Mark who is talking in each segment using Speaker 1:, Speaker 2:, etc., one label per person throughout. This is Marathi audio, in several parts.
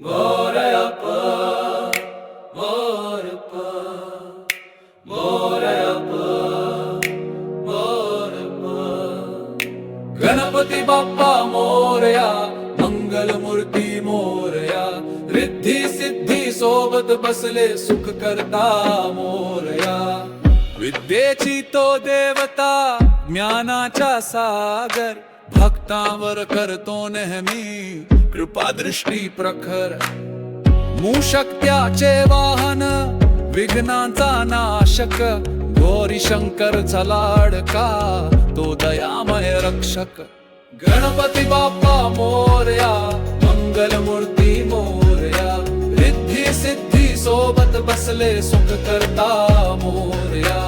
Speaker 1: मोरयप्पा मोरप्पा मोरयप्पा मोरप्पा गणपती बाप्पा मोरया, मंगलमूर्ती मोरया, रिद्धी सिद्धी सोबत बसले सुख करता मोरया। विद्येची तो देवता, ज्ञानाचा सागर, भक्तांवर करतो नेहमी कृपा दृष्टी प्रखर। मूषक त्याचे वाहन, विघ्नांचा नाशक, गौरी शंकर लाडका, तो दयामय रक्षक। गणपती बाप्पा मोरया, मंगलमूर्ती मोरया, रिद्धी सिद्धी सोबत बसले सुख करता मोरया।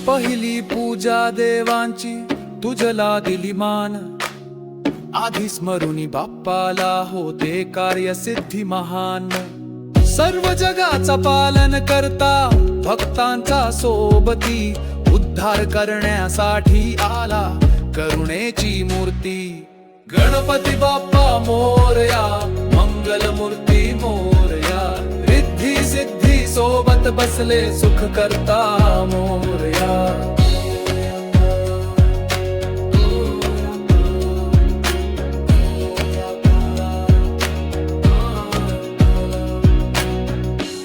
Speaker 1: पहिली पूजा देवांची तुझला दिली मान, आधी स्मरुनी बाप्पाला होते कार्य सिद्धी महान। सर्व जगाचा पालन करता, भक्तांचा सोबती, उद्धार करण्यासाठी आला करुणेची मूर्ती। गणपती बाप्पा मोरया, मंगलमूर्ती मोरया, रिद्धी सिद्धी सोबत बसले सुख करता मोरया।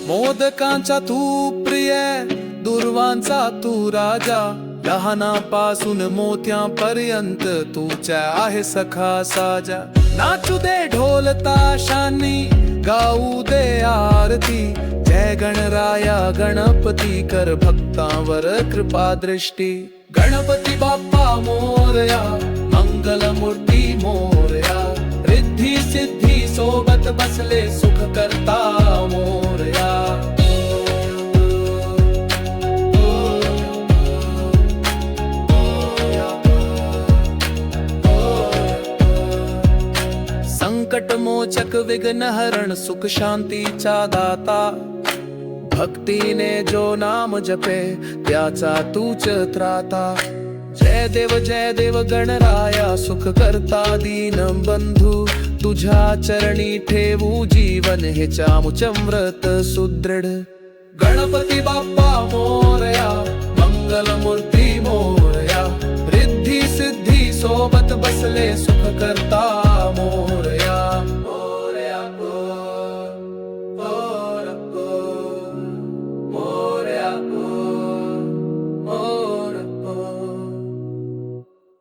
Speaker 1: मोदकांचा तू प्रिय, दुर्वांचा तू राजा, लहानापासून मोठ्यापर्यंत तुझ्या आहे सखा साजा। नाचू दे ढोल ताशांनी, गाऊ दे आरती, जय गणराया गणपती कर भक्तांवर कृपा दृष्टी। गणपती बाप्पा मोरया, मंगलमूर्ती मोरया, रिद्धी सिद्धी सोबत बसले सुख करता मोरया। संकट मोचक, विघ्न हरण, सुख शांतीचा दाता, भक्तीने जो नाम जपे त्याचा तूच त्राता। जय देव गणराया, सुख करता दीन बंधू, तुझ्या चरणी ठेवू जीवन हे चामुचम व्रत सुदृढ। गणपती बाप्पा मोरया, मंगलमूर्ती मोरया, रिद्धी सिद्धी सोबत बसले सुख करता मोरया।